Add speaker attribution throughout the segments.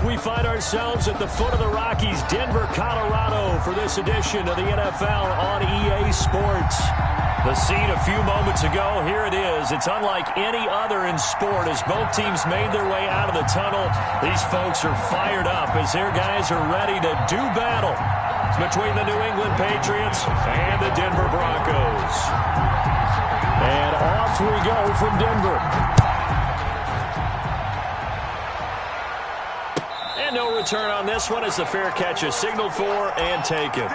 Speaker 1: We find ourselves at the foot of the Rockies, Denver, Colorado, for this edition of the NFL on EA Sports. The scene a few moments ago, here it is. It's unlike any other in sport as both teams made their way out of the tunnel. These folks are fired up as their guys are ready to do battle between the New England Patriots and the Denver Broncos. And off we go from Denver. And no return on this one as the fair catch is signaled for and taken.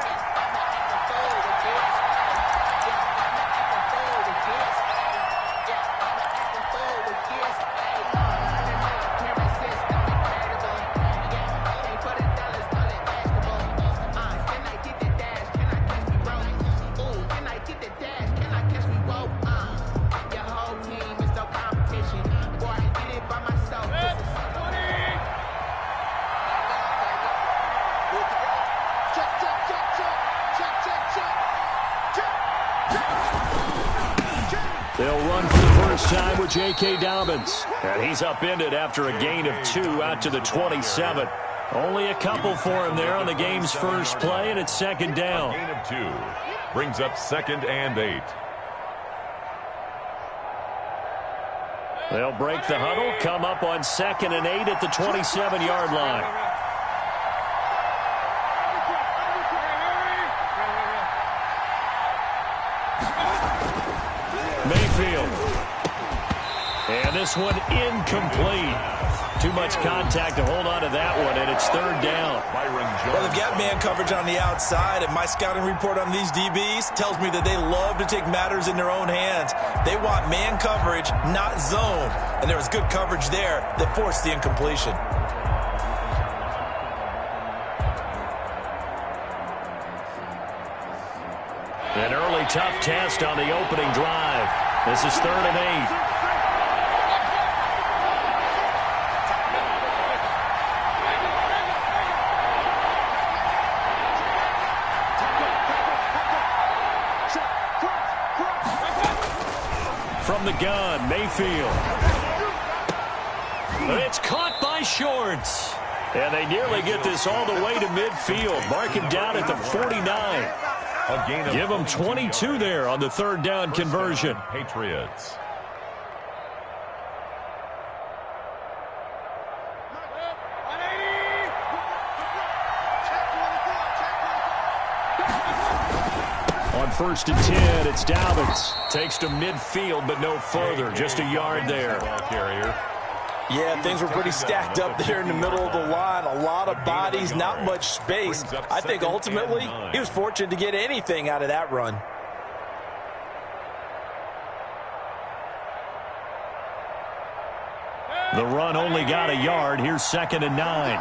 Speaker 1: They'll run for the first time with J.K. Dobbins. And he's upended after a gain of 2 out to the 27. Only a couple for him there on the game's first play, and it's second down.
Speaker 2: A gain of 2 brings up 2nd and 8.
Speaker 1: They'll break the huddle, come up on 2nd and 8 at the 27-yard line. Mayfield. And this one incomplete. Too much contact to hold on to that one, and it's 3rd down.
Speaker 3: Well, they've got man coverage on the outside, and my scouting report on these DBs tells me that they love to take matters in their own hands. They want man coverage, not zone. And there was good coverage there that forced the incompletion.
Speaker 1: An early tough test on the opening drive. This is 3rd and 8. From the gun, Mayfield. But it's caught by Shorts. And they nearly get this all the way to midfield. Mark him down at the 49. Give them 22 there on the 3rd down conversion.
Speaker 2: Patriots.
Speaker 1: On 1st and 10, it's Dobbins. Takes to midfield, but no further. Just a yard there.
Speaker 3: Yeah, things were pretty stacked up there in the middle of the line. A lot of bodies, not much space. I think ultimately he was fortunate to get anything out of that run.
Speaker 1: The run only got a yard. Here's 2nd and 9.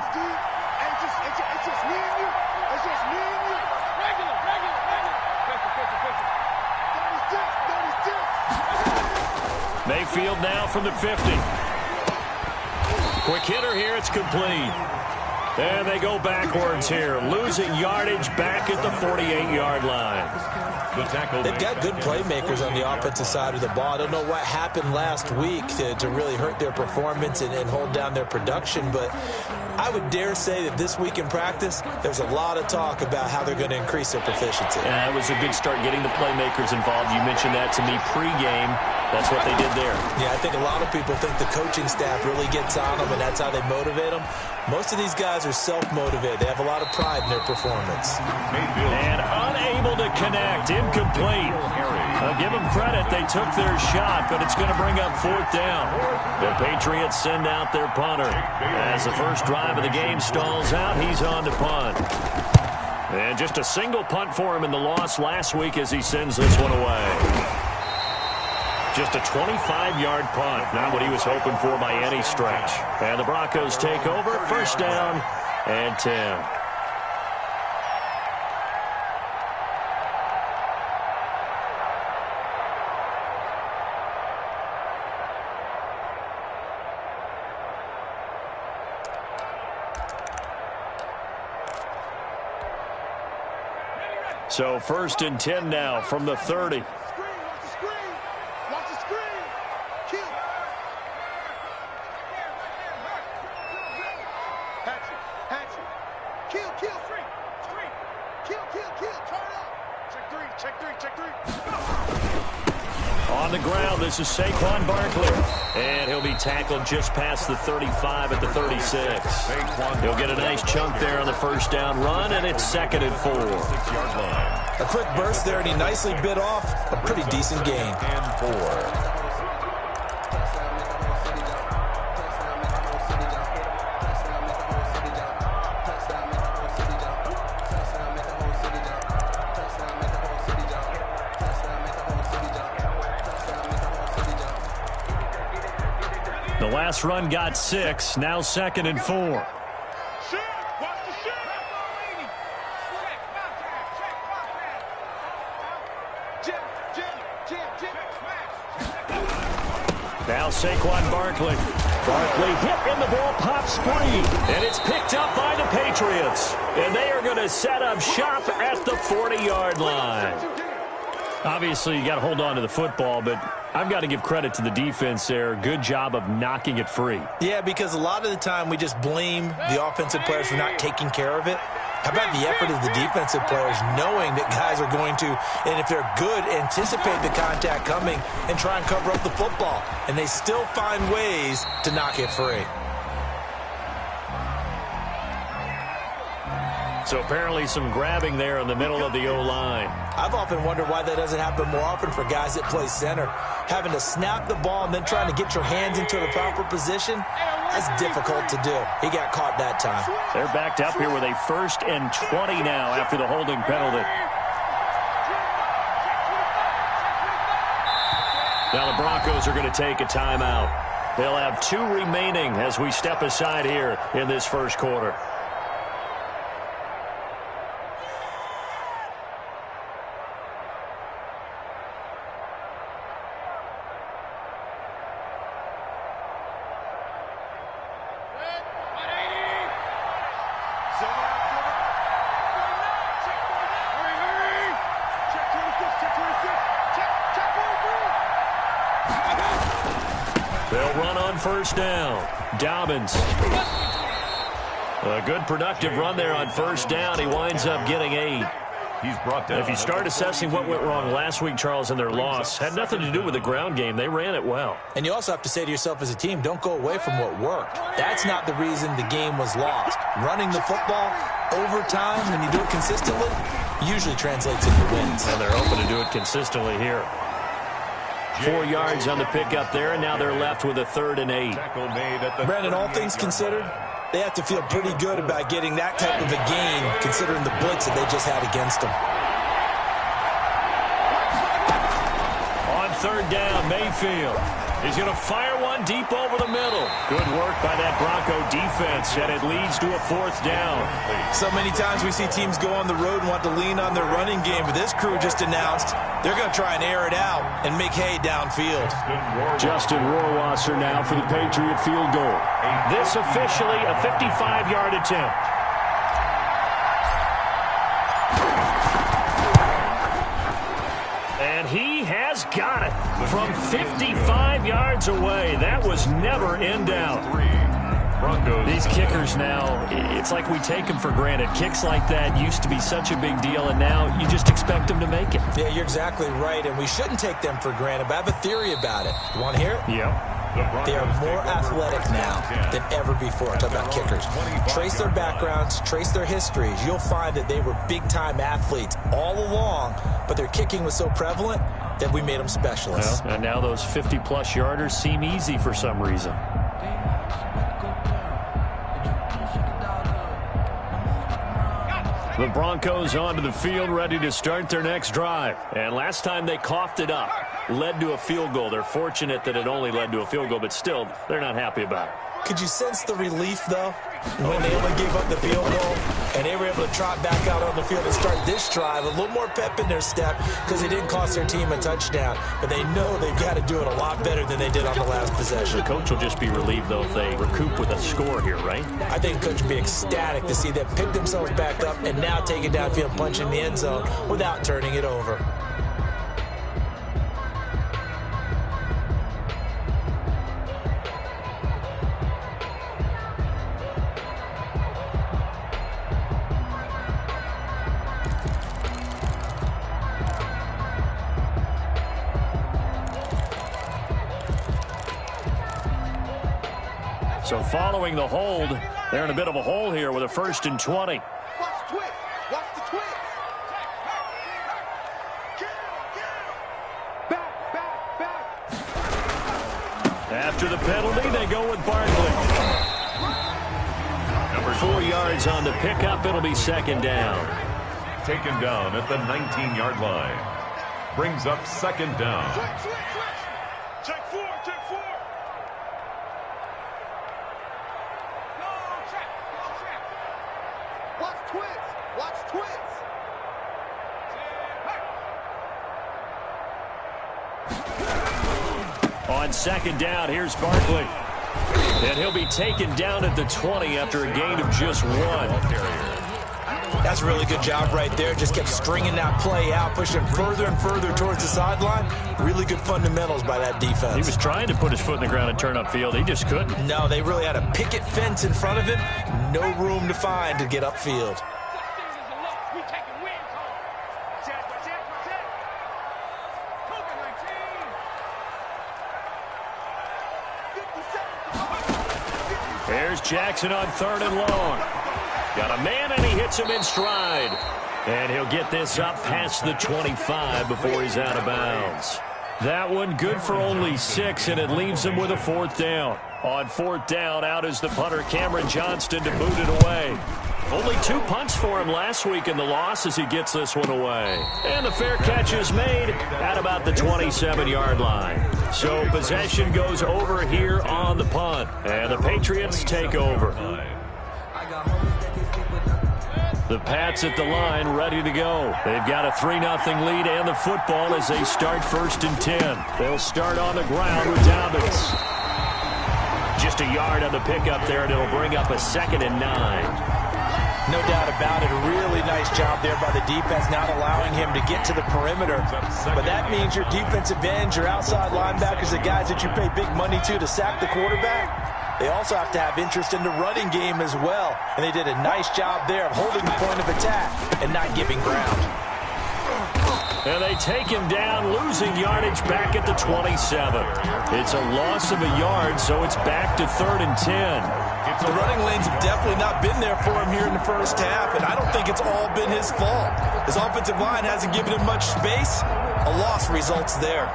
Speaker 1: Mayfield now from the 50. Quick hitter here. It's complete. And they go backwards here. Losing yardage back at the 48-yard line.
Speaker 3: They've got good playmakers on the offensive side of the ball. I don't know what happened last week to really hurt their performance and hold down their production, but I would dare say that this week in practice, there's a lot of talk about how they're going to increase their proficiency.
Speaker 1: Yeah, it was a good start getting the playmakers involved. You mentioned that to me pregame. That's what they did there.
Speaker 3: Yeah, I think a lot of people think the coaching staff really gets on them, and that's how they motivate them. Most of these guys are self-motivated. They have a lot of pride in their performance.
Speaker 1: And unable to connect. Incomplete. I'll give them credit. They took their shot, but it's going to bring up 4th down. The Patriots send out their punter. As the first drive of the game stalls out, he's on to punt. And just a single punt for him in the loss last week as he sends this one away. Just a 25-yard punt. Not what he was hoping for by any stretch. And the Broncos take over. 1st down and 10. So 1st and 10 now from the 30. On the ground, this is Saquon Barkley. And he'll be tackled just past the 35 at the 36. He'll get a nice chunk there on the first down run, and it's 2nd and 4.
Speaker 3: A quick burst there, and he nicely bit off a pretty decent gain.
Speaker 2: And 4.
Speaker 1: The last run got 6, now 2nd and 4. Now Saquon Barkley. Barkley hit and the ball pops free. And it's picked up by the Patriots. And they are going to set up shop at the 40-yard line. Obviously, you got to hold on to the football, but I've got to give credit to the defense there. Good job of knocking it free.
Speaker 3: Yeah, because a lot of the time we just blame the offensive players for not taking care of it. How about the effort of the defensive players knowing that guys are going to, and if they're good, anticipate the contact coming and try and cover up the football. And they still find ways to knock it free.
Speaker 1: So apparently some grabbing there in the middle of the O-line.
Speaker 3: I've often wondered why that doesn't happen more often for guys that play center. Having to snap the ball and then trying to get your hands into the proper position, that's difficult to do. He got caught that time.
Speaker 1: They're backed up here with a 1st and 20 now after the holding penalty. Now the Broncos are going to take a timeout. They'll have 2 remaining as we step aside here in this first quarter. They'll run on first down. Dobbins. A good productive run there on first down. He winds up getting 8.
Speaker 2: He's brought down.
Speaker 1: If you start assessing what went wrong last week, Charles, in their loss, had nothing to do with the ground game. They ran it well.
Speaker 3: And you also have to say to yourself as a team, don't go away from what worked. That's not the reason the game was lost. Running the football over time, when you do it consistently, usually translates into wins.
Speaker 1: And they're hoping to do it consistently here. 4 yards on the pickup there, and now they're left with a 3rd and 8.
Speaker 3: Brandon, all things considered, they have to feel pretty good about getting that type of a gain, considering the blitz that they just had against them.
Speaker 1: On 3rd down, Mayfield. He's going to fire one deep over the middle. Good work by that Bronco defense, and it leads to a 4th down.
Speaker 3: So many times we see teams go on the road and want to lean on their running game, but this crew just announced they're going to try and air it out and make hay downfield.
Speaker 1: Justin Rohrwasser now for the Patriot field goal. This officially a 55-yard attempt. And he has got it from 55 yards away. That was never in doubt. These kickers now, it's like we take them for granted. Kicks like that used to be such a big deal, and now you just expect them to make it.
Speaker 3: Yeah, you're exactly right, and we shouldn't take them for granted, but I have a theory about it. You want to hear it?
Speaker 1: Yeah.
Speaker 3: They are more athletic now than ever before. Talk about kickers. Trace their backgrounds, trace their histories. You'll find that they were big-time athletes all along, but their kicking was so prevalent that we made them specialists.
Speaker 1: Well, and now those 50-plus yarders seem easy for some reason. The Broncos onto the field, ready to start their next drive. And last time they coughed it up, led to a field goal. They're fortunate that it only led to a field goal, but still, they're not happy about it.
Speaker 3: Could you sense the relief, though, when they only gave up the field goal and they were able to trot back out on the field and start this drive? A little more pep in their step because they didn't cost their team a touchdown, but they know they've got to do it a lot better than they did on the last possession.
Speaker 1: The coach will just be relieved, though, if they recoup with a score here, right?
Speaker 3: I think the coach will be ecstatic to see them pick themselves back up and now take it downfield and punch in the end zone without turning it over.
Speaker 1: So following the hold, they're in a bit of a hole here with a 1st and 20.
Speaker 4: Watch twist. Watch the twist.
Speaker 1: After the penalty, they go with Barkley. Number 4 yards on the pickup. It'll be 2nd down.
Speaker 2: Taken down at the 19-yard line. Brings up 2nd down.
Speaker 4: Switch. Check 4. Watch twist.
Speaker 1: On 2nd down, here's Barkley. And he'll be taken down at the 20 after a gain of just 1.
Speaker 3: That's a really good job right there. Just kept stringing that play out, pushing further and further towards the sideline. Really good fundamentals by that defense.
Speaker 1: He was trying to put his foot in the ground and turn upfield. He just couldn't.
Speaker 3: No, they really had a picket fence in front of him. No room to find to get upfield.
Speaker 1: There's Jackson on 3rd and long. Got a man, and he hits him in stride. And he'll get this up past the 25 before he's out of bounds. That one good for only 6, and it leaves him with a 4th down. On 4th down, out is the punter, Cameron Johnston, to boot it away. Only 2 punts for him last week in the loss as he gets this one away. And the fair catch is made at about the 27-yard line. So possession goes over here on the punt. And the Patriots take over. The Pats at the line, ready to go. They've got a 3-0 lead and the football as they start 1st and 10. They'll start on the ground with Dobbins. Just a yard on the pickup there, and it'll bring up a 2nd and 9.
Speaker 3: No doubt about it. A really nice job there by the defense, not allowing him to get to the perimeter. But that means your defensive ends, your outside linebackers, the guys that you pay big money to sack the quarterback, they also have to have interest in the running game as well. And they did a nice job there of holding the point of attack and not giving ground.
Speaker 1: And they take him down, losing yardage back at the 27. It's a loss of a yard, so it's back to 3rd and 10.
Speaker 3: The running lanes have definitely not been there for him here in the first half, and I don't think it's all been his fault. His offensive line hasn't given him much space. A loss results there.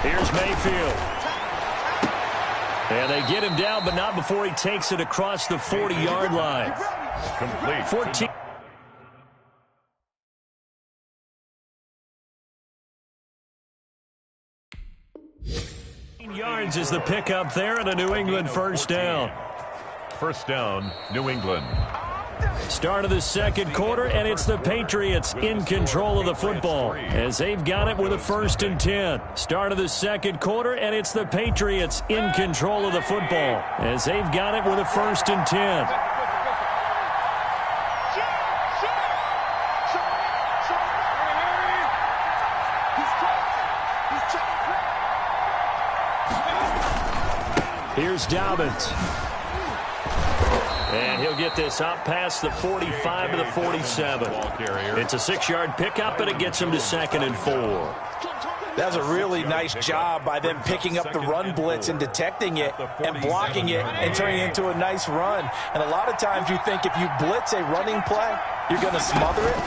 Speaker 1: Here's Mayfield. And they get him down, but not before he takes it across the 40-yard line.
Speaker 2: Complete.
Speaker 1: 14. Yards is the pickup there, and a New England 1st down.
Speaker 2: 1st down, New England.
Speaker 1: Start of the 2nd quarter, and it's the Patriots in control of the football as they've got it with a 1st and 10. Start of the 2nd quarter, and it's the Patriots in control of the football as they've got it with a 1st and 10. Here's Dobbins. And he'll get this up past the 45 to the 47. It's a 6-yard pickup, and it gets him to 2nd and 4.
Speaker 3: That was a really nice job by them picking up the run blitz and detecting it and blocking it and turning it into a nice run. And a lot of times you think if you blitz a running play, you're going to smother it.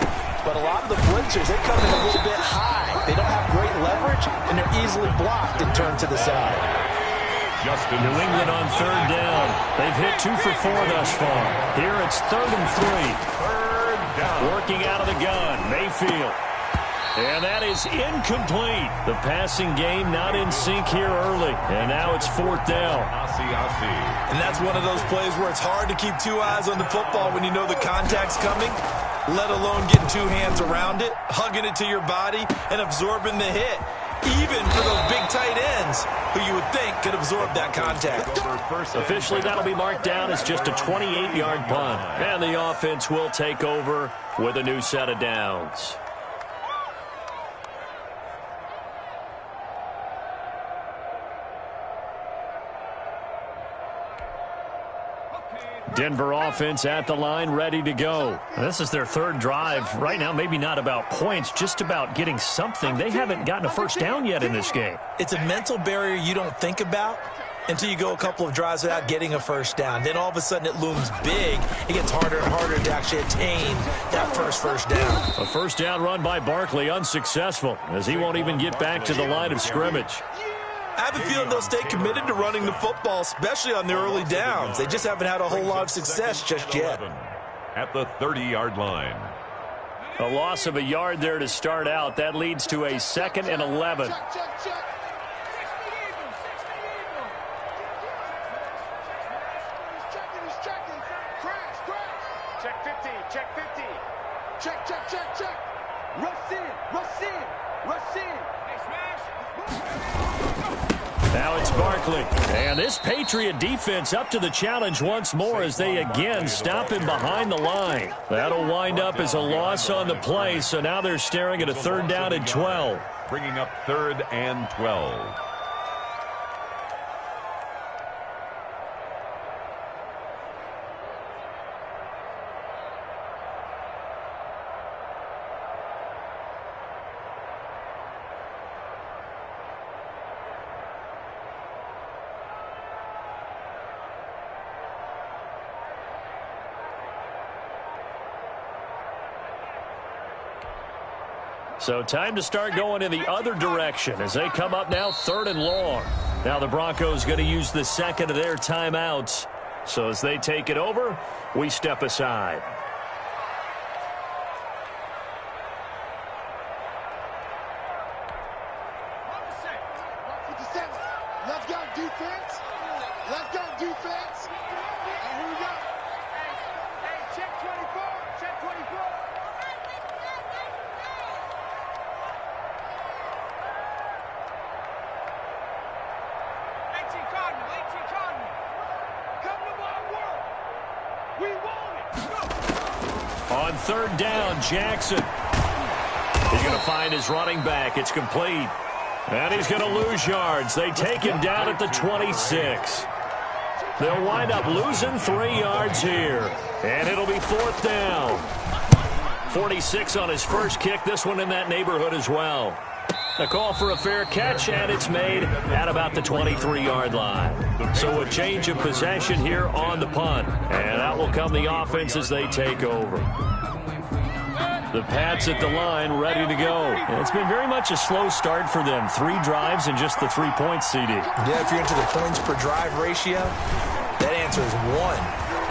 Speaker 3: But a lot of the blitzers, they come in a little bit high. They don't have great leverage, and they're easily blocked and turned to the side.
Speaker 1: New England on 3rd down. They've hit 2 for 4 thus far. Here it's 3rd and 3. Working out of the gun, Mayfield. And that is incomplete. The passing game not in sync here early. And now it's 4th down.
Speaker 3: And that's one of those plays where it's hard to keep 2 eyes on the football when you know the contact's coming, let alone getting 2 hands around it, hugging it to your body, and absorbing the hit. Even for those big tight ends who you would think could absorb that contact.
Speaker 1: Officially, that'll be marked down as just a 28-yard punt. And the offense will take over with a new set of downs. Denver offense at the line, ready to go. This is their third drive. Right now, maybe not about points, just about getting something. They haven't gotten a first down yet in this game.
Speaker 3: It's a mental barrier you don't think about until you go a couple of drives without getting a first down. Then all of a sudden it looms big. It gets harder and harder to actually attain that first down.
Speaker 1: A first down run by Barkley, unsuccessful, as he won't even get back to the line of scrimmage.
Speaker 3: I have a feeling they'll stay committed to running the football, especially on the early downs. They just haven't had a whole lot of success just yet.
Speaker 2: At the 30-yard line.
Speaker 1: A loss of a yard there to start out. That leads to a 2nd and 11.
Speaker 4: Check, check, check. He's checking. Crash, crash. Check 50, check 50. Check, check, check, check. Rush in, rush in, rush in. Hey, smash.
Speaker 1: Now it's Barkley. And this Patriot defense up to the challenge once more as they again stop him behind the line. That'll wind up as a loss on the play, so now they're staring at a 3rd down and 12.
Speaker 2: Bringing up 3rd and 12.
Speaker 1: So time to start going in the other direction as they come up now 3rd and long. Now the Broncos going to use the 2nd of their timeouts. So as they take it over, we step aside.
Speaker 4: Let's go defense. Let's go defense. And here we go. Hey, check 24. Check 24.
Speaker 1: On 3rd down, Jackson. He's going to find his running back. It's complete. And he's going to lose yards. They take him down at the 26. They'll wind up losing 3 yards here. And it'll be 4th down. 46 on his first kick. This one in that neighborhood as well. A call for a fair catch, and it's made at about the 23-yard line. So a change of possession here on the punt. And out will come the offense as they take over. The Pats at the line, ready to go. And it's been very much a slow start for them. 3 drives and just the 3 points, CD.
Speaker 3: Yeah, if you're into the points per drive ratio, that answer is 1.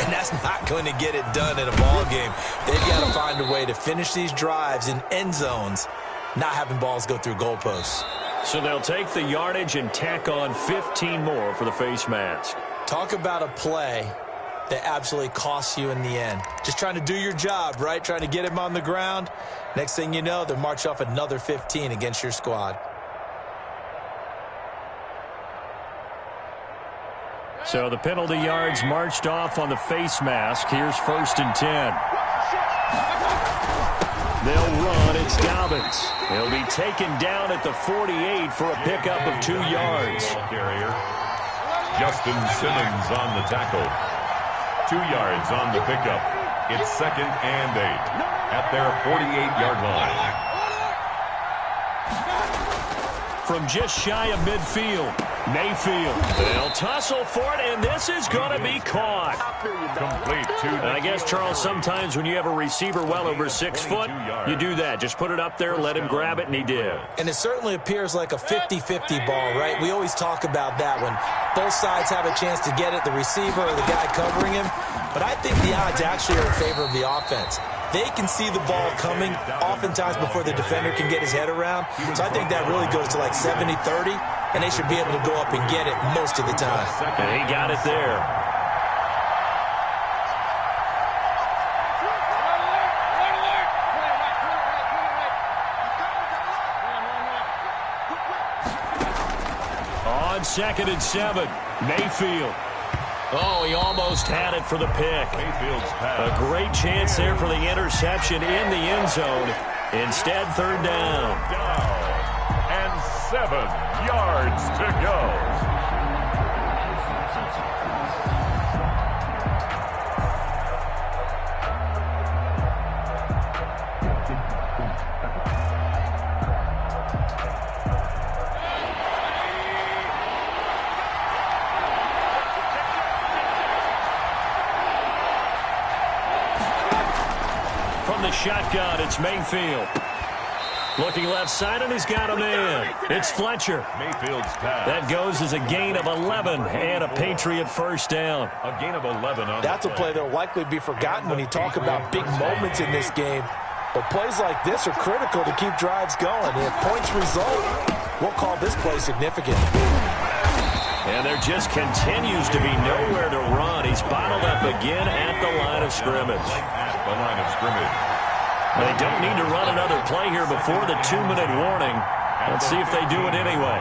Speaker 3: And that's not going to get it done in a ball game. They've got to find a way to finish these drives in end zones, not having balls go through goalposts.
Speaker 1: So they'll take the yardage and tack on 15 more for the face mask.
Speaker 3: Talk about a play that absolutely costs you in the end. Just trying to do your job, right? Trying to get him on the ground. Next thing you know, they'll march off another 15 against your squad.
Speaker 1: So the penalty yards marched off on the face mask. Here's 1st and 10. They'll run. It's Dobbins. He'll be taken down at the 48 for a pickup of 2 yards.
Speaker 2: Justin Simmons on the tackle. 2 yards on the pickup. It's 2nd and 8 at their 48-yard line.
Speaker 1: From just shy of midfield, Mayfield. They'll tussle for it, and this is going to be caught.
Speaker 2: Complete to
Speaker 1: And I guess, Charles, sometimes when you have a receiver well over 6 foot, you do that. Just put it up there, let him grab it, and he did.
Speaker 3: And it certainly appears like a 50-50 ball, right? We always talk about that when both sides have a chance to get it, the receiver or the guy covering him. But I think the odds actually are in favor of the offense. They can see the ball coming oftentimes before the defender can get his head around. So I think that really goes to like 70-30, and they should be able to go up and get it most of the time.
Speaker 1: And he got it there. On 2nd and 7, Mayfield. Oh, he almost had it for the pick. A great chance there for the interception in the end zone. Instead, 3rd down.
Speaker 2: And 7 yards to go.
Speaker 1: the shotgun. It's Mayfield. Looking left side, and he's got him in. It's Fletcher.
Speaker 2: Mayfield's pass.
Speaker 1: That goes as a gain of 11 and a Patriot first down.
Speaker 2: A gain of 11 on
Speaker 3: That's a play that will likely be forgotten when you talk about big moments in this game. But plays like this are critical to keep drives going. If points result, we'll call this play significant.
Speaker 1: And there just continues to be nowhere to run. He's bottled up again at the line of scrimmage.
Speaker 2: At the line of scrimmage.
Speaker 1: They don't need to run another play here before the 2-minute warning. Let's see if they do it anyway.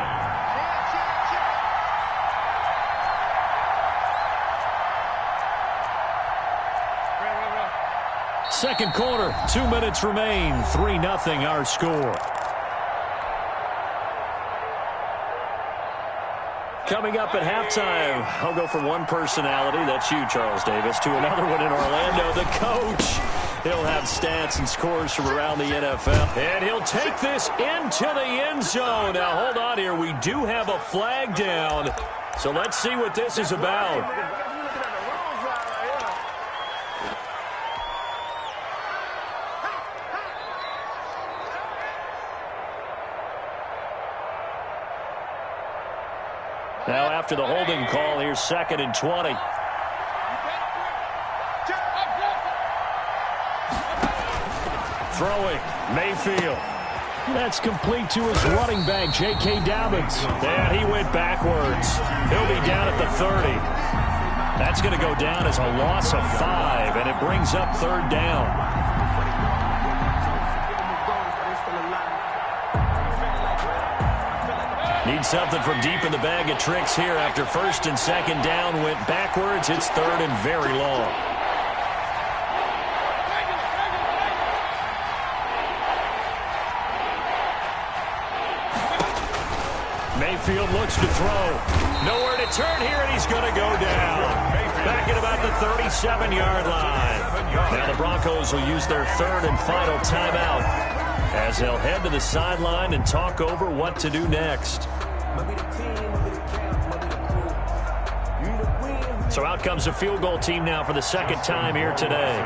Speaker 1: Second quarter, 2 minutes remain. 3-0 our score. Coming up at halftime, I'll go from one personality, that's you, Charles Davis, to another one in Orlando, the coach. He'll have stats and scores from around the NFL. And he'll take this into the end zone. Now, hold on here. We do have a flag down. So let's see what this is about. Now, after the holding call, here's 2nd and 20. Throwing, Mayfield. That's complete to his running back, J.K. Dobbins. And he went backwards. He'll be down at the 30. That's going to go down as a loss of 5, and it brings up 3rd down. Need something from deep in the bag of tricks here after 1st and 2nd down. Went backwards. It's 3rd and very long. Mayfield looks to throw. Nowhere to turn here, and he's going to go down. Back at about the 37-yard line. Now the Broncos will use their 3rd and final timeout as they'll head to the sideline and talk over what to do next. So out comes a field goal team now for the 2nd time here today.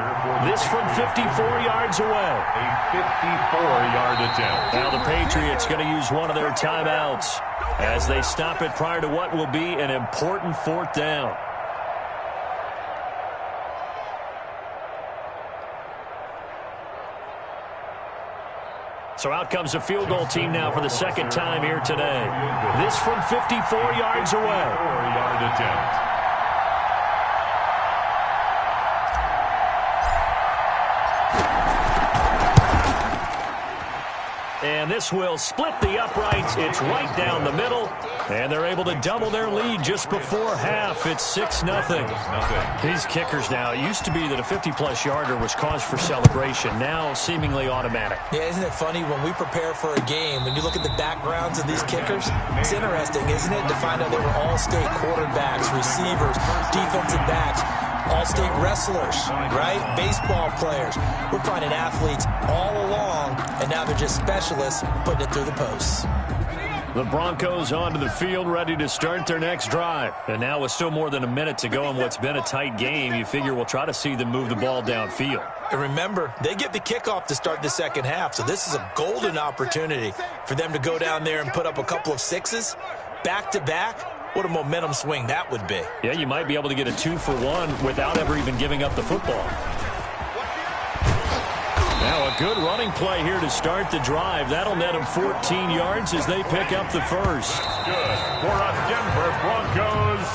Speaker 1: This from 54 yards away.
Speaker 2: A 54-yard attempt.
Speaker 1: Now the Patriots going to use one of their timeouts as they stop it prior to what will be an important 4th down. So out comes a field goal team now for the 2nd time here today. This from 54 yards away.
Speaker 2: 4-yard attempt.
Speaker 1: And this will split the uprights. It's right down the middle. And they're able to double their lead just before half. It's 6-0. These kickers now, it used to be that a 50-plus yarder was cause for celebration. Now seemingly automatic.
Speaker 3: Yeah, isn't it funny when we prepare for a game, when you look at the backgrounds of these kickers, it's interesting, isn't it, to find out they were all-state quarterbacks, receivers, defensive backs, all-state wrestlers, right? Baseball players. We're finding athletes all along, and now they're just specialists putting it through the posts.
Speaker 1: The Broncos onto the field, ready to start their next drive. And now with still more than a minute to go in what's been a tight game, you figure we'll try to see them move the ball downfield.
Speaker 3: And remember, they get the kickoff to start the 2nd half, so this is a golden opportunity for them to go down there and put up a couple of 6s back-to-back. What a momentum swing that would be.
Speaker 1: Yeah, you might be able to get a 2-for-1 without ever even giving up the football. Now a good running play here to start the drive. That'll net them 14 yards as they pick up the 1st.
Speaker 2: Good for a Denver Broncos.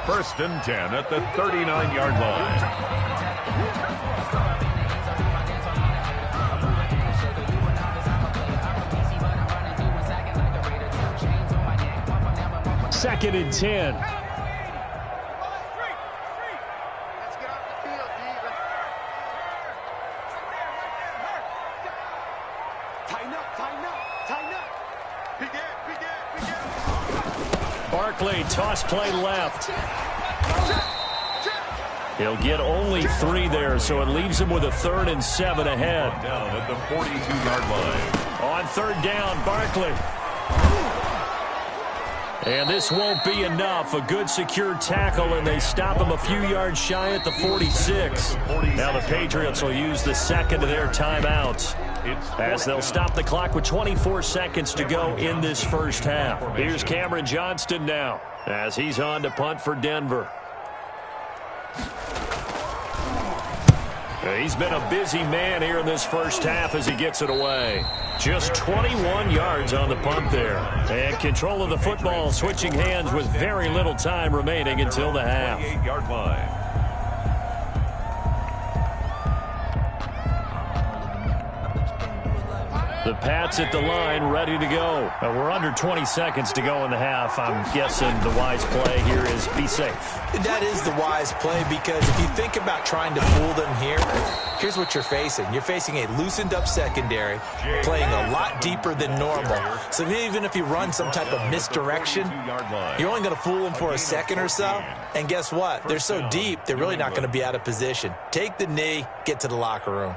Speaker 2: 1st and 10 at the 39-yard line.
Speaker 1: Second and 10. Barkley, toss play left. He'll get only 3 there, so it leaves him with a 3rd and 7 ahead.
Speaker 2: Down at the 42-yard line.
Speaker 1: On 3rd down, Barkley. And this won't be enough. A good secure tackle, and they stop him a few yards shy at the 46. Now the Patriots will use the second of their timeouts, as they'll stop the clock with 24 seconds to go in this first half. Here's Cameron Johnston now, as he's on to punt for Denver. He's been a busy man here in this first half as he gets it away. Just 21 yards on the punt there. And control of the football switching hands with very little time remaining until the half.
Speaker 2: 28-yard line.
Speaker 1: The Pats at the line, ready to go. We're under 20 seconds to go in the half. I'm guessing the wise play here is be safe.
Speaker 3: That is the wise play, because if you think about trying to fool them here, here's what you're facing. You're facing a loosened up secondary, playing a lot deeper than normal. So even if you run some type of misdirection, you're only going to fool them for a second or so. And guess what? They're so deep, they're really not going to be out of position. Take the knee, get to the locker room.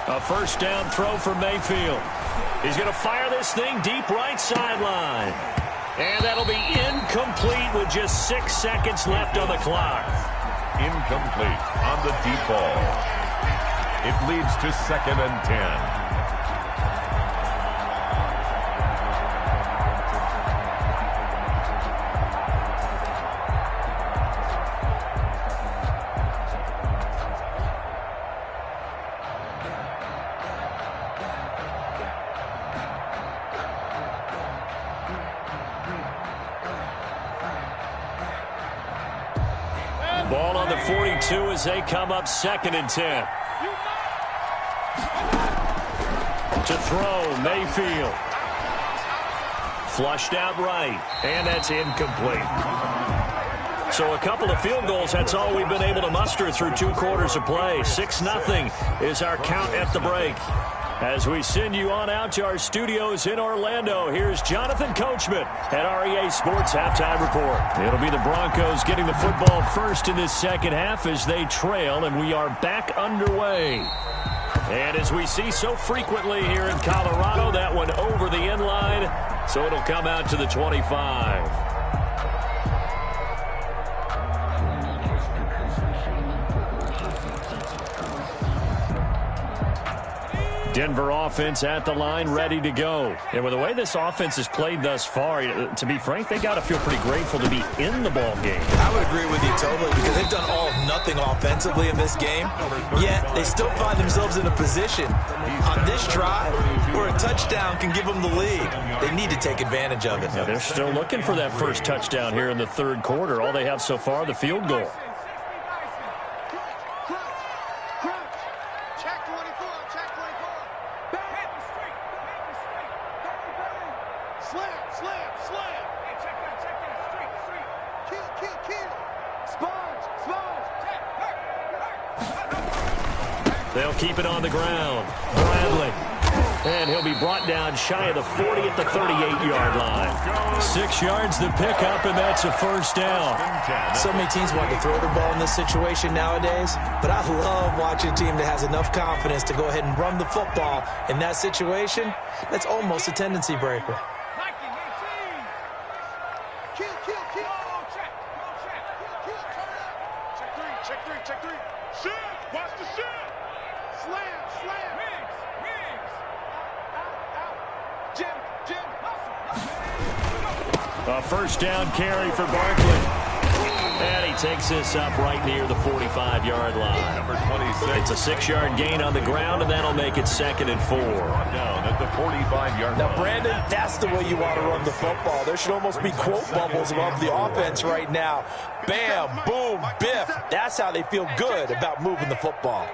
Speaker 1: A first down throw for Mayfield. He's going to fire this thing deep right sideline. And that'll be incomplete with just 6 seconds left on the clock.
Speaker 2: Incomplete on the deep ball. It leads to 2nd and 10.
Speaker 1: Ball on the 42 as they come up 2nd and 10. To throw, Mayfield. Flushed out right, and that's incomplete. So a couple of field goals, that's all we've been able to muster through 2 quarters of play. 6-0 is our count at the break. As we send you on out to our studios in Orlando, here's Jonathan Coachman at REA Sports Halftime Report. It'll be the Broncos getting the football first in this second half as they trail, and we are back underway. And as we see so frequently here in Colorado, that one over the end line, so it'll come out to the 25. Denver offense at the line, ready to go. And with the way this offense has played thus far, to be frank, they got to feel pretty grateful to be in the ball game.
Speaker 3: I would agree with you totally, because they've done all of nothing offensively in this game, yet they still find themselves in a position on this drive where a touchdown can give them the lead. They need to take advantage of it.
Speaker 1: Yeah, they're still looking for that first touchdown here in the third quarter. All they have so far, the field goal. They'll keep it on the ground. Bradley. And he'll be brought down shy of the 40 at the 38-yard line. 6 yards the pickup, and that's a first down.
Speaker 3: So many teams want to throw the ball in this situation nowadays, but I love watching a team that has enough confidence to go ahead and run the football. In that situation, that's almost a tendency breaker.
Speaker 1: A first down carry for Barkley. And he takes this up right near the 45-yard line.
Speaker 2: Number 26.
Speaker 1: It's a 6-yard gain on the ground, and that'll make it 2nd and 4.
Speaker 2: Down at the 45-yard line.
Speaker 3: Now, Brandon, that's the way you want to run the football. There should almost be quote bubbles above the offense right now. Bam, boom, biff. That's how they feel good about moving the football.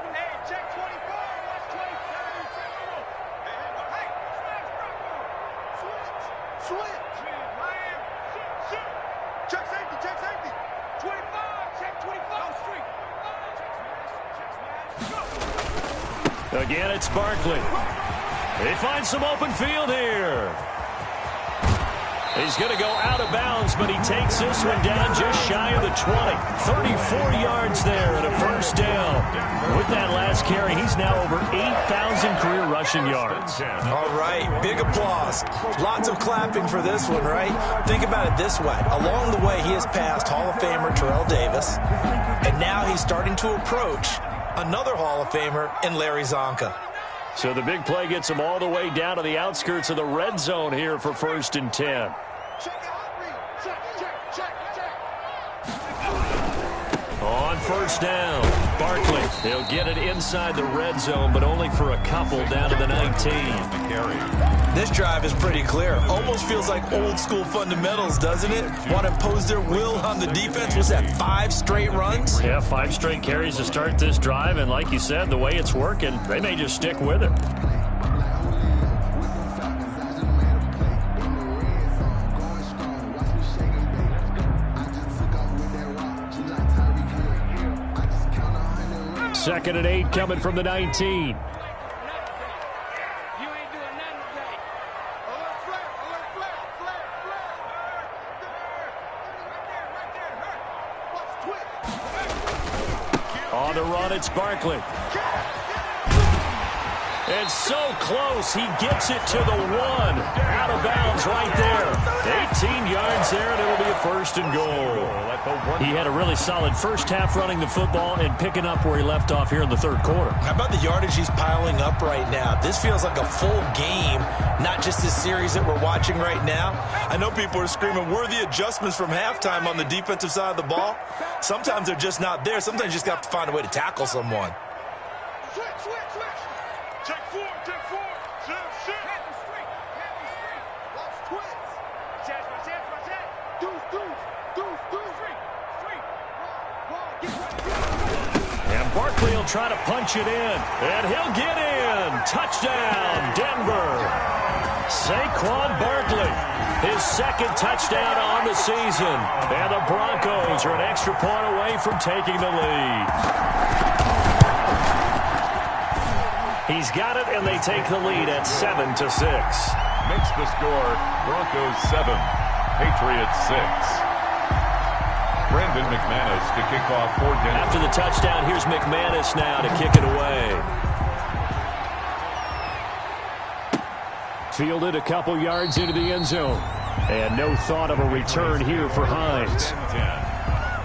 Speaker 1: Again, it's Barkley. They find some open field here. He's going to go out of bounds, but he takes this one down just shy of the 20. 34 yards there and a first down. With that last carry, he's now over 8,000 career rushing yards.
Speaker 3: All right, big applause. Lots of clapping for this one, right? Think about it this way. Along the way, he has passed Hall of Famer Terrell Davis, and now he's starting to approach another Hall of Famer in Larry Zonka.
Speaker 1: So the big play gets him all the way down to the outskirts of the red zone here for 1st and 10. On first down, Barkley. He'll get it inside the red zone, but only for a couple down to the 19.
Speaker 3: This drive is pretty clear. Almost feels like old school fundamentals, doesn't it? Want to impose their will on the defense. Was that 5 straight runs?
Speaker 1: Yeah, 5 straight carries to start this drive, and like you said, the way it's working, they may just stick with it. Second and 8 coming from the 19. On the run, it's Barkley. It's so close. He gets it to the 1. Out of bounds right there. 18 yards there, and it'll be a 1st and goal. He had a really solid first half running the football and picking up where he left off here in the 3rd quarter.
Speaker 3: How about the yardage he's piling up right now? This feels like a full game, not just this series that we're watching right now. I know people are screaming, worthy adjustments from halftime on the defensive side of the ball. Sometimes they're just not there. Sometimes you just have to find a way to tackle someone.
Speaker 1: And Barkley will try to punch it in, and he'll get in. Touchdown, Denver. Saquon Barkley, his 2nd touchdown on the season. And the Broncos are an extra point away from taking the lead. He's got it, and they take the lead at 7-6.
Speaker 2: Makes the score Broncos 7, Patriots 6. Brandon McManus to kick off for Denver.
Speaker 1: After the touchdown, here's McManus now to kick it away. Fielded a couple yards into the end zone. And no thought of a return here for Hines.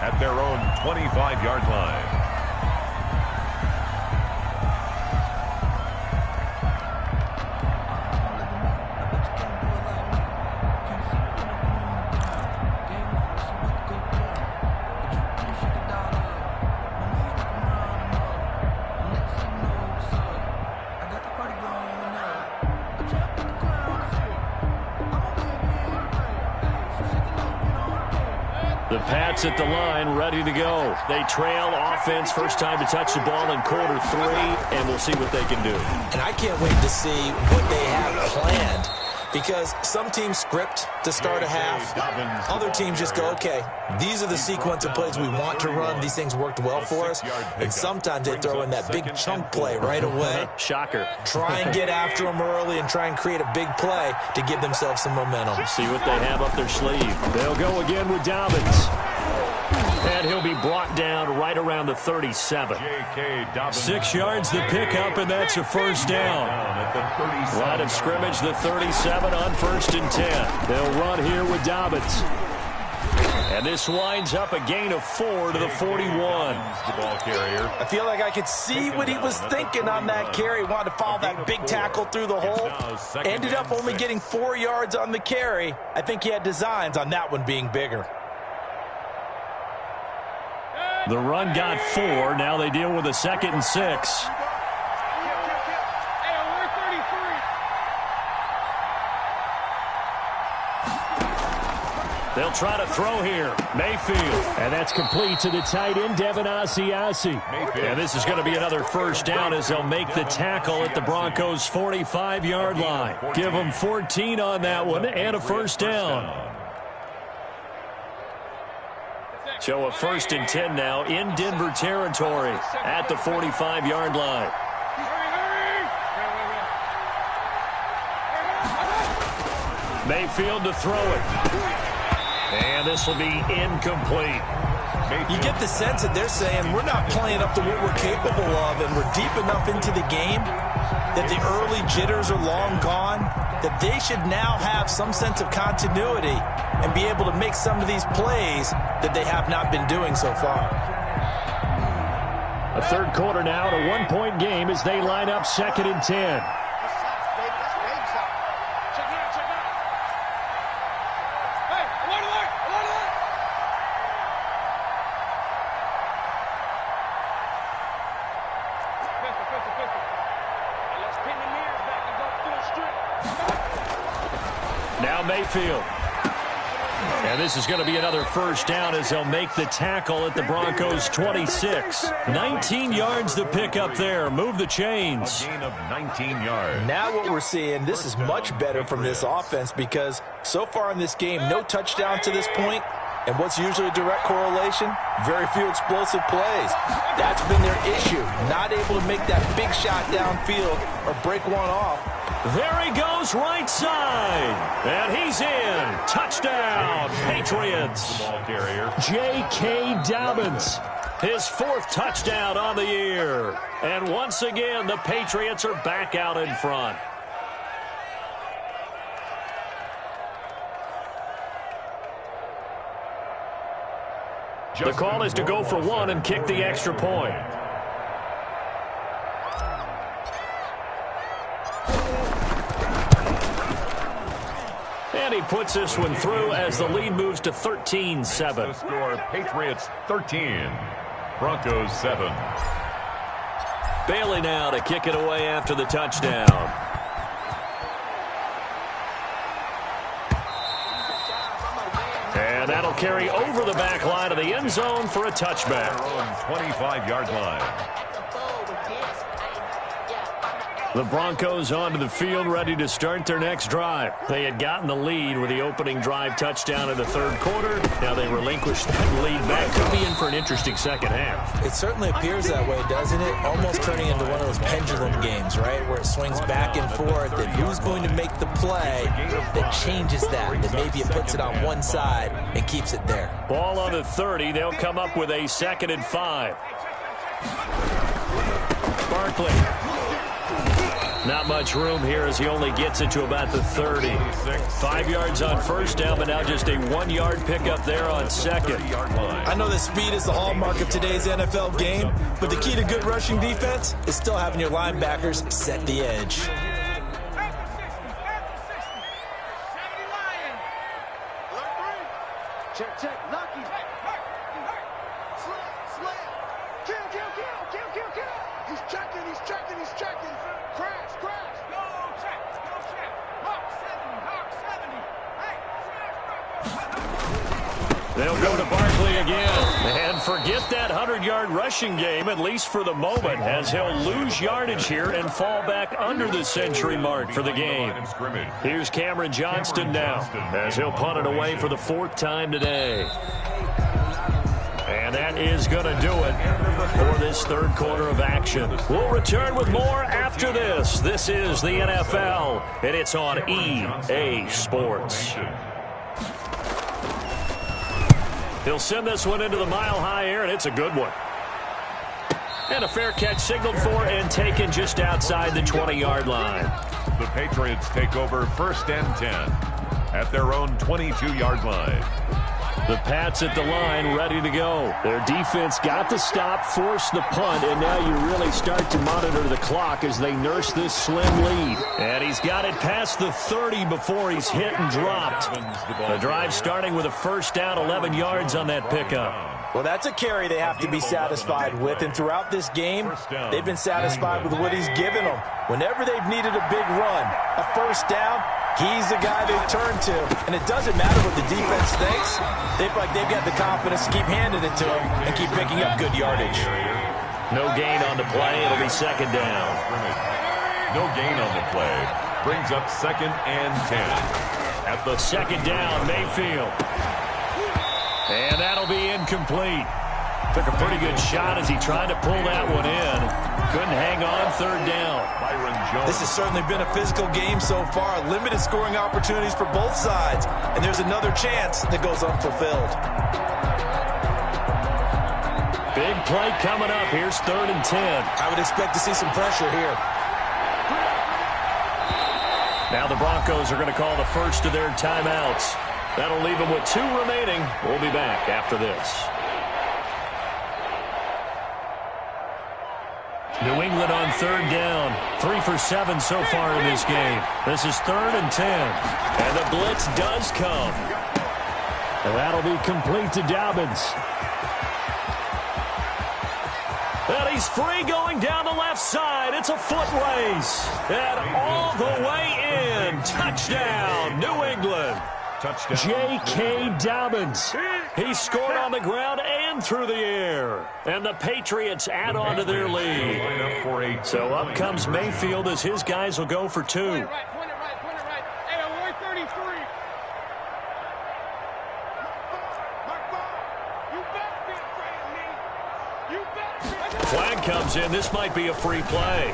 Speaker 2: At their own 25-yard line.
Speaker 1: The Pats at the line, ready to go. They trail offense, first time to touch the ball in quarter 3, and we'll see what they can do.
Speaker 3: And I can't wait to see what they have planned, because some teams script to start a half. Other teams just go, okay, these are the sequence of plays we want to run. These things worked well for us. And sometimes they throw in that big chunk play right away.
Speaker 1: Shocker.
Speaker 3: Try and get after them early and try and create a big play to give themselves some momentum.
Speaker 1: See what they have up their sleeve. They'll go again with Dobbins. And he'll be brought down right around the 37. 6 yards the pickup, and that's a first down. Line of scrimmage, the 37 on 1st and 10. They'll run here with Dobbins. And this winds up a gain of 4 to the 41.
Speaker 3: I feel like I could see what he was thinking on that carry. Wanted to follow that big tackle through the hole. Ended up only getting 4 yards on the carry. I think he had designs on that one being bigger.
Speaker 1: The run got 4. Now they deal with a 2nd and 6. They'll try to throw here. Mayfield. And that's complete to the tight end, Devin Asiasi. And this is going to be another first down as they'll make the tackle at the Broncos' 45-yard line. Give them 14 on that one and a first down. So a 1st and 10 now in Denver territory at the 45-yard line. Mayfield to throw it. And this will be incomplete.
Speaker 3: You get the sense that they're saying we're not playing up to what we're capable of, and we're deep enough into the game that the early jitters are long gone, that they should now have some sense of continuity and be able to make some of these plays that they have not been doing so far.
Speaker 1: A third quarter now, a one-point game as they line up 2nd and 10. Now Mayfield. And this is going to be another first down as they'll make the tackle at the Broncos' 26. 19 yards to pick up there. Move the chains.
Speaker 2: A gain of 19 yards.
Speaker 3: Now what we're seeing, this is much better from this offense because so far in this game, no touchdown to this point. And what's usually a direct correlation? Very few explosive plays. That's been their issue. Not able to make that big shot downfield or break one off.
Speaker 1: There he goes, right side. And he's in. Touchdown, Patriots.
Speaker 2: Ball carrier.
Speaker 1: J.K. Dobbins. His 4th touchdown on the year. And once again, the Patriots are back out in front. The call is to go for one and kick the extra point. And he puts this one through as the lead moves to 13-7.
Speaker 2: The score, Patriots 13, Broncos 7.
Speaker 1: Bailey now to kick it away after the touchdown. And that'll carry over the back line of the end zone for a touchback.
Speaker 2: 25-yard line.
Speaker 1: The Broncos onto the field, ready to start their next drive. They had gotten the lead with the opening drive touchdown in the third quarter. Now they relinquish that lead back. Could be in for an interesting second half.
Speaker 3: It certainly appears that way, doesn't it? Almost turning into one of those pendulum games, right? Where it swings back and forth, and who's going to make the play that changes that maybe it puts it on one side and keeps it there.
Speaker 1: Ball on the 30. They'll come up with a 2nd and 5. Barkley. Not much room here as he only gets it to about the 30. 5 yards on first down, but now just a 1-yard pickup there on second.
Speaker 3: I know that speed is the hallmark of today's NFL game, but the key to good rushing defense is still having your linebackers set the edge.
Speaker 4: Check, lucky. Slam. Kill. He's checking. Crash. Go check. Hawk 70.
Speaker 1: They'll go to Barkley again. And forget that 100-yard rushing game, at least for the moment, as he'll lose yardage here and fall back under the century mark for the game. Here's Cameron Johnston now, as he'll punt it away for the 4th time today. And that is going to do it for this third quarter of action. We'll return with more after this. This is the NFL, and it's on EA Sports. He'll send this one into the mile-high air, and it's a good one. And a fair catch signaled for and taken just outside the 20-yard line.
Speaker 2: The Patriots take over 1st and 10 at their own 22-yard line.
Speaker 1: The Pats at the line, ready to go. Their defense got the stop, forced the punt, and now you really start to monitor the clock as they nurse this slim lead. And he's got it past the 30 before he's hit and dropped. The drive starting with a first down, 11 yards on that pickup.
Speaker 3: Well, that's a carry they have to be satisfied with, and throughout this game, they've been satisfied with what he's given them. Whenever they've needed a big run, a first down, he's the guy they turn to. And it doesn't matter what the defense thinks. They feel like they've got the confidence to keep handing it to him and keep picking up good yardage.
Speaker 1: No gain on the play. It'll be second down.
Speaker 2: No gain on the play. Brings up 2nd and 10.
Speaker 1: At the second down, Mayfield. And that'll be incomplete. Took a pretty good shot as he tried to pull that one in. Couldn't hang on third down.
Speaker 2: Byron Jones.
Speaker 3: This has certainly been a physical game so far. Limited scoring opportunities for both sides. And there's another chance that goes unfulfilled.
Speaker 1: Big play coming up. Here's 3rd and 10.
Speaker 3: I would expect to see some pressure here.
Speaker 1: Now the Broncos are going to call the first of their timeouts. That'll leave them with 2 remaining. We'll be back after this. New England on 3rd down. 3 for 7 so far in this game. This is 3rd and 10. And the blitz does come. And that'll be complete to Dobbins. And he's free going down the left side. It's a foot race. And all the way in. Touchdown, New England.
Speaker 2: Touchdown.
Speaker 1: J.K. Dobbins. He scored on the ground and through the air. And the Patriots add on to their lead. So up comes Mayfield as his guys will go for 2.
Speaker 4: Point it right. Hey, I'm 133. You better be afraid of me. You better be.
Speaker 1: Flag comes in. This might be a free play.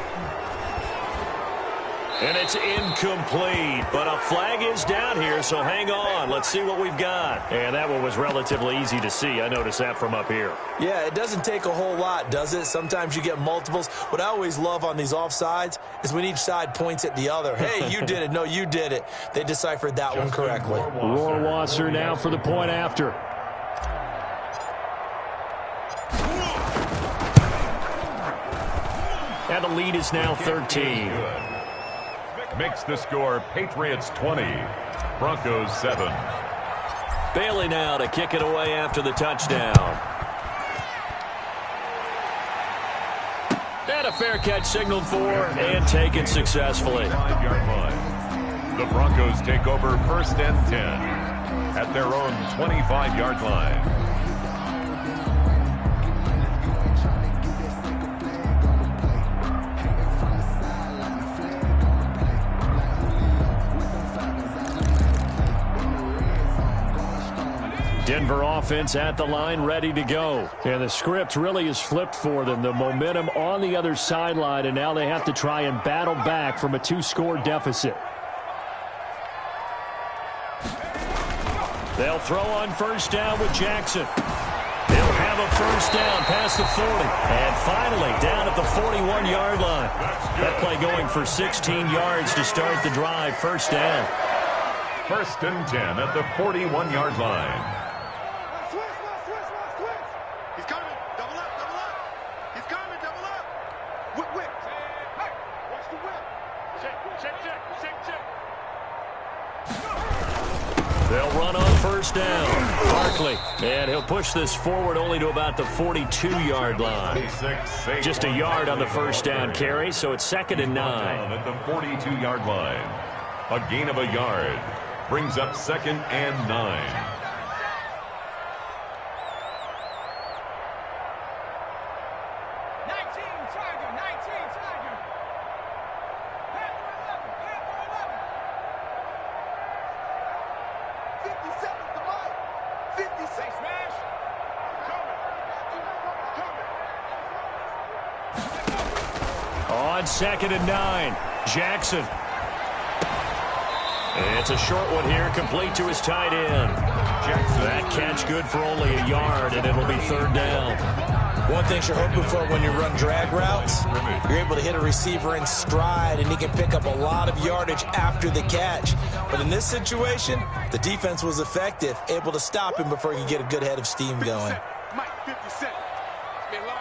Speaker 1: And it's incomplete, but a flag is down here, so hang on. Let's see what we've got. And that one was relatively easy to see. I noticed that from up here.
Speaker 3: Yeah, it doesn't take a whole lot, does it? Sometimes you get multiples. What I always love on these offsides is when each side points at the other. Hey, you did it. No, you did it. They deciphered that one correctly.
Speaker 1: Rohrwasser now for the point after. And the lead is now 13.
Speaker 2: Makes the score Patriots 20, Broncos 7.
Speaker 1: Bailey now to kick it away after the touchdown. And a fair catch signaled for and taken successfully.
Speaker 2: 5-yard line. The Broncos take over 1st and 10 at their own 25-yard line.
Speaker 1: Denver offense at the line, ready to go. And the script really is flipped for them. The momentum on the other sideline, and now they have to try and battle back from a 2-score deficit. They'll throw on 1st down with Jackson. They'll have a 1st down past the 40. And finally, down at the 41-yard line. That play going for 16 yards to start the drive. 1st down.
Speaker 2: 1st and 10 at the 41-yard line.
Speaker 4: He's coming. Double up. He's coming. Double up. Whip. Hey, watch the whip. Check.
Speaker 1: They'll run on 1st down. Barkley. And he'll push this forward only to about the 42-yard line. Just a yard on the 1st down carry, so it's 2nd and 9.
Speaker 2: At the 42-yard line. A gain of a yard. Brings up 2nd and 9.
Speaker 1: On 2nd and 9, Jackson. It's a short one here, complete to his tight end. That catch good for only a yard, and it'll be 3rd down.
Speaker 3: One thing you're hoping for when you run drag routes, you're able to hit a receiver in stride, and he can pick up a lot of yardage after the catch. But in this situation, the defense was effective, able to stop him before he could get a good head of steam going.
Speaker 4: Mike, 50 Cent. It's been long.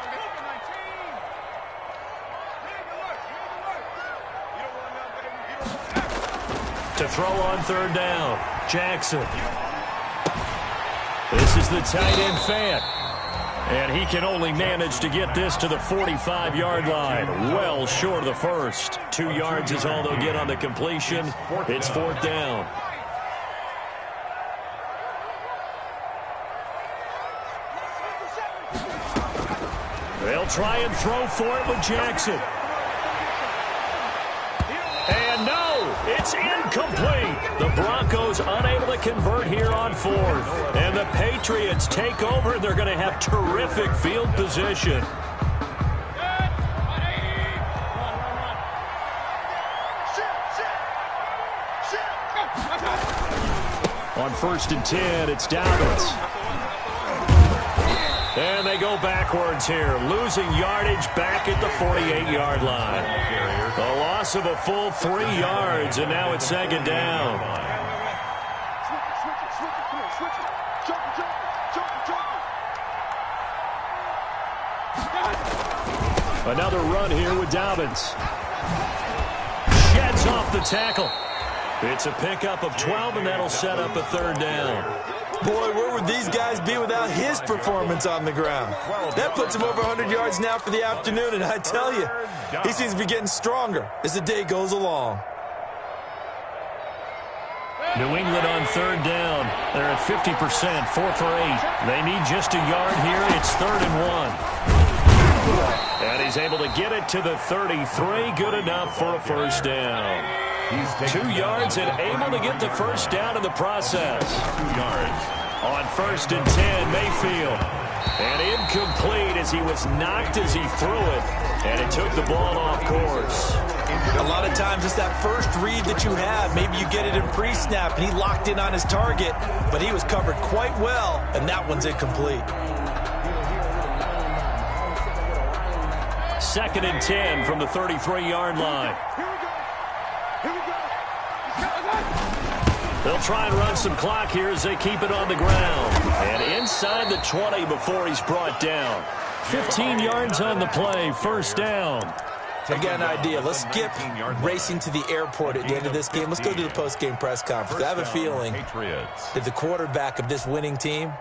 Speaker 1: To throw on 3rd down, Jackson. This is the tight end Fant. And he can only manage to get this to the 45-yard line. Well short of the 1st. 2 yards is all they'll get on the completion. It's 4th down. They'll try and throw for it with Jackson. And no, it's incomplete. The Broncos unable to convert here on 4th. And the Patriots take over. They're going to have terrific field position. On 1st and 10, it's Dobbins. And they go backwards here, losing yardage back at the 48-yard line. A loss of a full 3 yards, and now it's 2nd down. Another run here with Dobbins. Sheds off the tackle. It's a pickup of 12, and that'll set up a 3rd down.
Speaker 3: Boy, where would these guys be without his performance on the ground? That puts him over 100 yards now for the afternoon, and I tell you, he seems to be getting stronger as the day goes along.
Speaker 1: New England on 3rd down. They're at 50%, 4 for 8. They need just a yard here. It's 3rd and 1. And he's able to get it to the 33. Good enough for a 1st down. He's 2 yards and able to get the 1st down in the process.
Speaker 2: 2 yards.
Speaker 1: On 1st and 10, Mayfield. And incomplete as he was knocked as he threw it. And it took the ball off course.
Speaker 3: A lot of times it's that first read that you have. Maybe you get it in pre-snap and he locked in on his target, but he was covered quite well, and that one's incomplete.
Speaker 1: 2nd and 10 from the 33-yard line. They'll try and run some clock here as they keep it on the ground. And inside the 20 before he's brought down. 15 yards on the play, 1st down.
Speaker 3: I got an idea. Let's skip racing to the airport at the end of this game. Let's go to the post-game press conference. I have a feeling that the quarterback of this winning team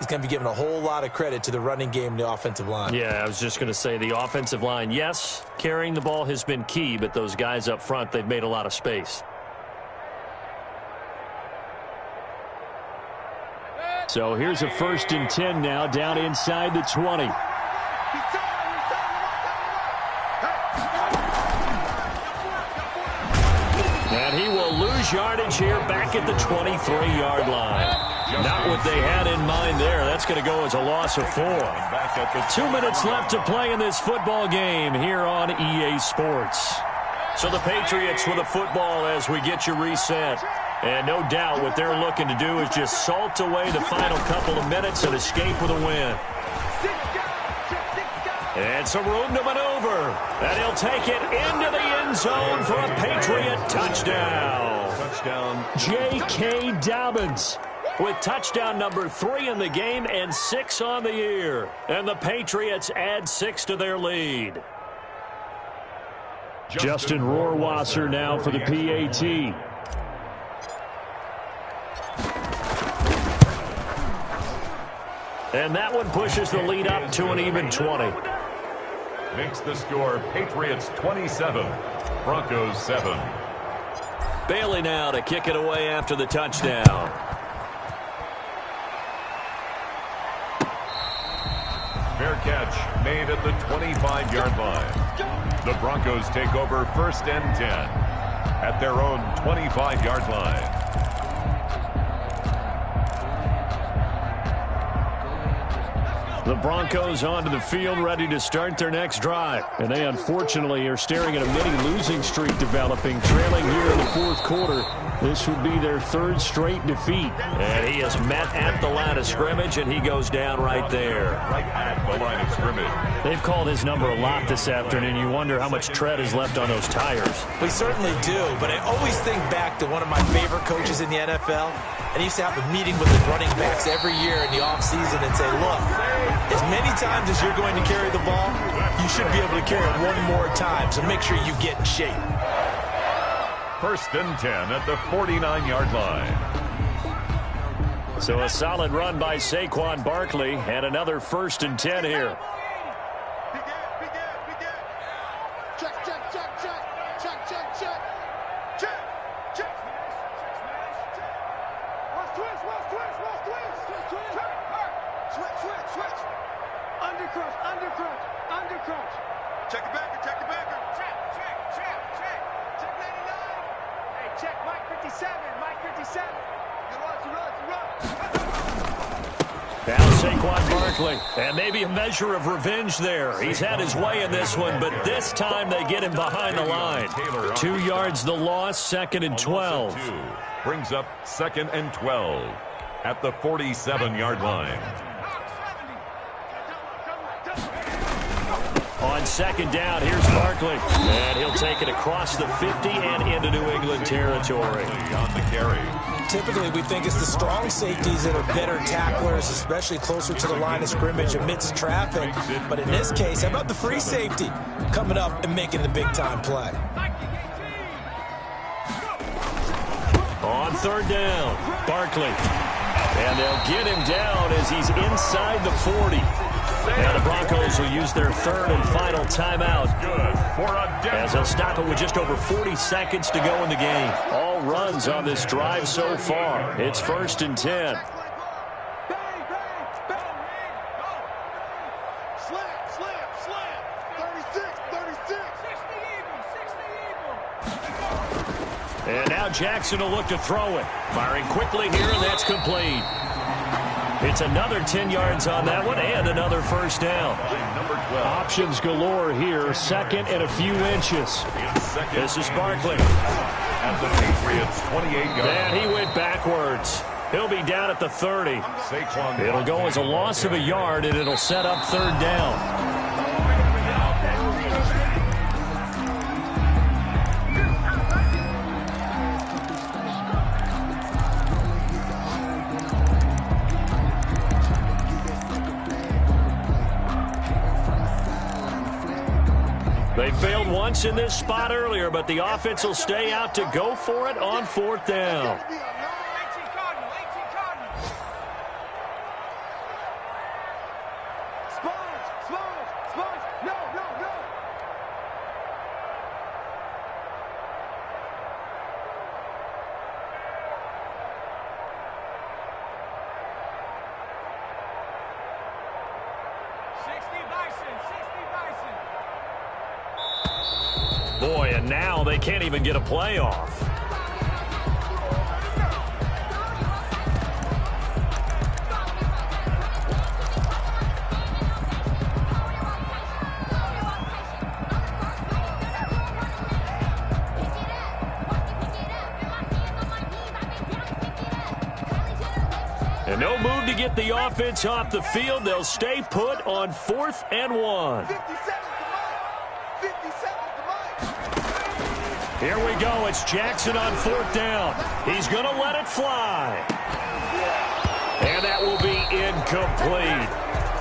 Speaker 3: is going to be giving a whole lot of credit to the running game and the offensive line.
Speaker 1: Yeah, I was just going to say the offensive line, yes, carrying the ball has been key, but those guys up front, they've made a lot of space. So here's a 1st and 10 now down inside the 20. And he will lose yardage here back at the 23-yard line. Not what they had in mind there. That's going to go as a loss of 4. 2 minutes left to play in this football game here on EA Sports. So the Patriots with a football as we get you reset. And no doubt what they're looking to do is just salt away the final couple of minutes and escape with a win. And some room to maneuver. And he'll take it into the end zone for a Patriot touchdown. J.K. Dobbins with touchdown number 3 in the game and 6 on the year. And the Patriots add 6 to their lead. Justin Rohrwasser now for the PAT. And that one pushes the lead up to an even 20.
Speaker 2: Makes the score Patriots 27, Broncos 7.
Speaker 1: Bailey now to kick it away after the touchdown.
Speaker 2: Fair catch made at the 25-yard line. The Broncos take over 1st and 10 at their own 25-yard line.
Speaker 1: The Broncos onto the field ready to start their next drive. And they unfortunately are staring at a mini losing streak developing, trailing here in the 4th quarter. This would be their 3rd straight defeat. And he is met at the line of scrimmage, and he goes down right there.
Speaker 2: Right at the line of scrimmage.
Speaker 1: They've called his number a lot this afternoon. You wonder how much tread is left on those tires.
Speaker 3: We certainly do, but I always think back to one of my favorite coaches in the NFL. And he used to have a meeting with his running backs every year in the offseason and say, look, as many times as you're going to carry the ball, you should be able to carry it one more time, so make sure you get in shape.
Speaker 2: 1st and 10 at the 49-yard line.
Speaker 1: So a solid run by Saquon Barkley and another 1st and 10 here.
Speaker 4: Check it back, check it back. Check 99. Hey, check Mike 57, Mike 57. You run.
Speaker 1: Now Saquon Barkley, and maybe a measure of revenge there. He's had his way in this one, but this time they get him behind the line. 2 yards the loss, 2nd and 12.
Speaker 2: Brings up 2nd and 12 at the 47-yard line.
Speaker 1: On 2nd down, here's Barkley. And he'll take it across the 50 and into New England territory.
Speaker 2: On the carry.
Speaker 3: Typically, we think it's the strong safeties that are better tacklers, especially closer to the line of scrimmage amidst traffic. But in this case, how about the free safety coming up and making the big-time play?
Speaker 1: On 3rd down, Barkley. And they'll get him down as he's inside the 40. Now the Broncos will use their 3rd and final timeout as they'll stop it with just over 40 seconds to go in the game. All runs on this drive so far. It's 1st and 10. And now Jackson will look to throw it. Firing quickly here, and that's complete. It's another 10 yards on that one and another 1st down. Options galore here. 2nd and a few inches. This is Barkley.
Speaker 2: At the Patriots' 28-yard.
Speaker 1: And he went backwards. He'll be down at the 30. It'll go as a loss of a yard, and it'll set up 3rd down. They failed once in this spot earlier, but the offense will stay out to go for it on 4th down. Boy, and now they can't even get a play off. And no move to get the offense off the field. They'll stay put on 4th and 1. Here we go. It's Jackson on 4th down. He's going to let it fly. And that will be incomplete.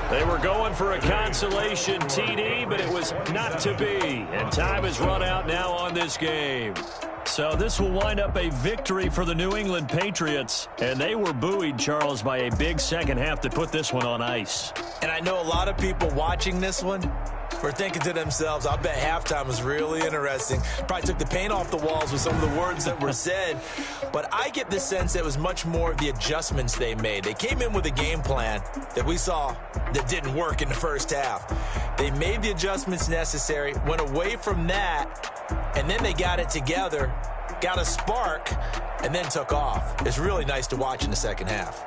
Speaker 1: They were going for a consolation TD, but it was not to be. And time has run out now on this game. So this will wind up a victory for the New England Patriots. And they were buoyed, Charles, by a big second half to put this one on ice.
Speaker 3: And I know a lot of people watching this one were thinking to themselves, I bet halftime was really interesting. Probably took the paint off the walls with some of the words that were said. But I get the sense it was much more of the adjustments they made. They came in with a game plan that we saw that didn't work in the first half. They made the adjustments necessary, went away from that, and then they got it together, got a spark, and then took off. It's really nice to watch in the second half.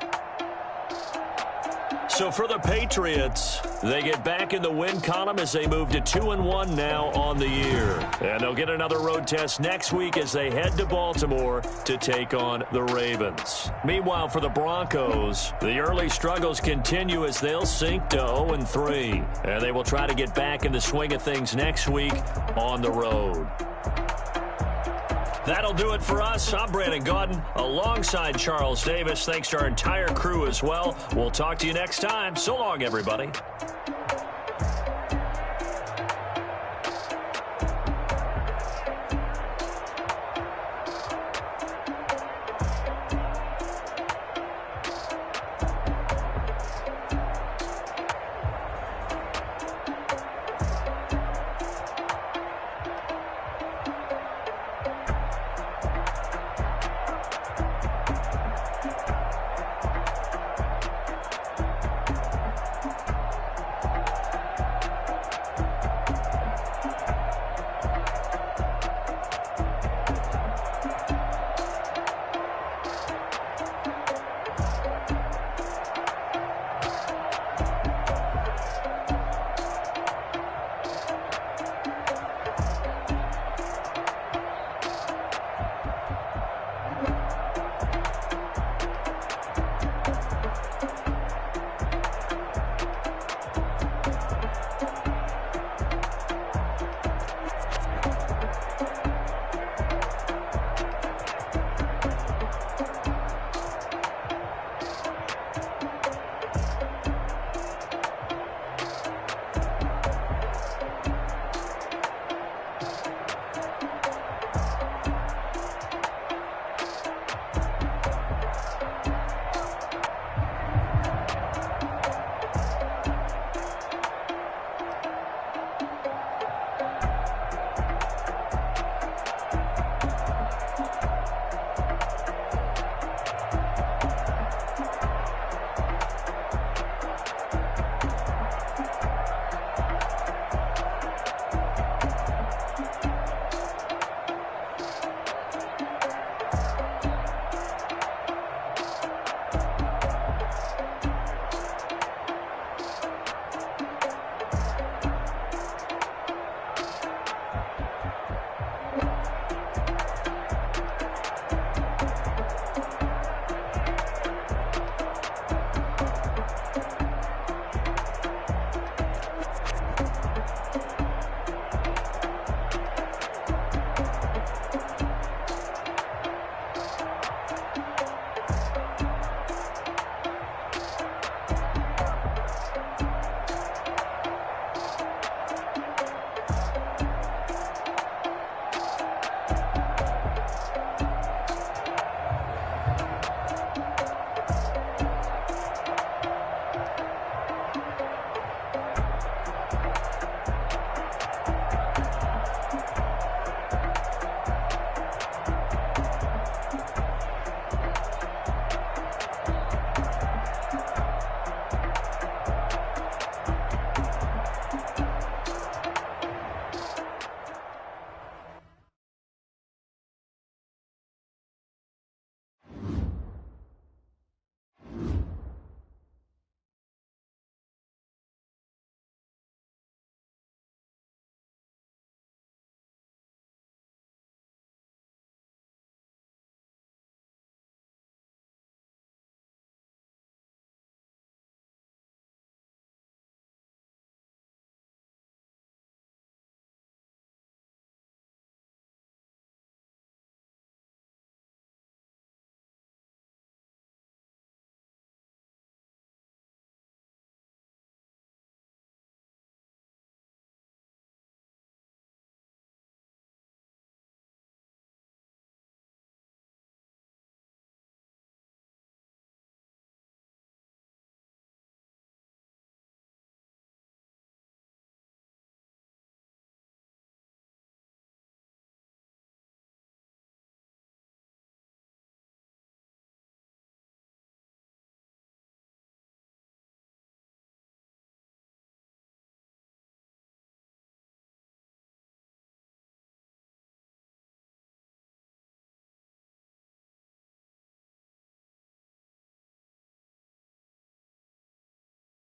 Speaker 1: So for the Patriots, they get back in the win column as they move to 2-1 now on the year. And they'll get another road test next week as they head to Baltimore to take on the Ravens. Meanwhile, for the Broncos, the early struggles continue as they'll sink to 0-3. And they will try to get back in the swing of things next week on the road. That'll do it for us. I'm Brandon Gaudin alongside Charles Davis. Thanks to our entire crew as well. We'll talk to you next time. So long, everybody.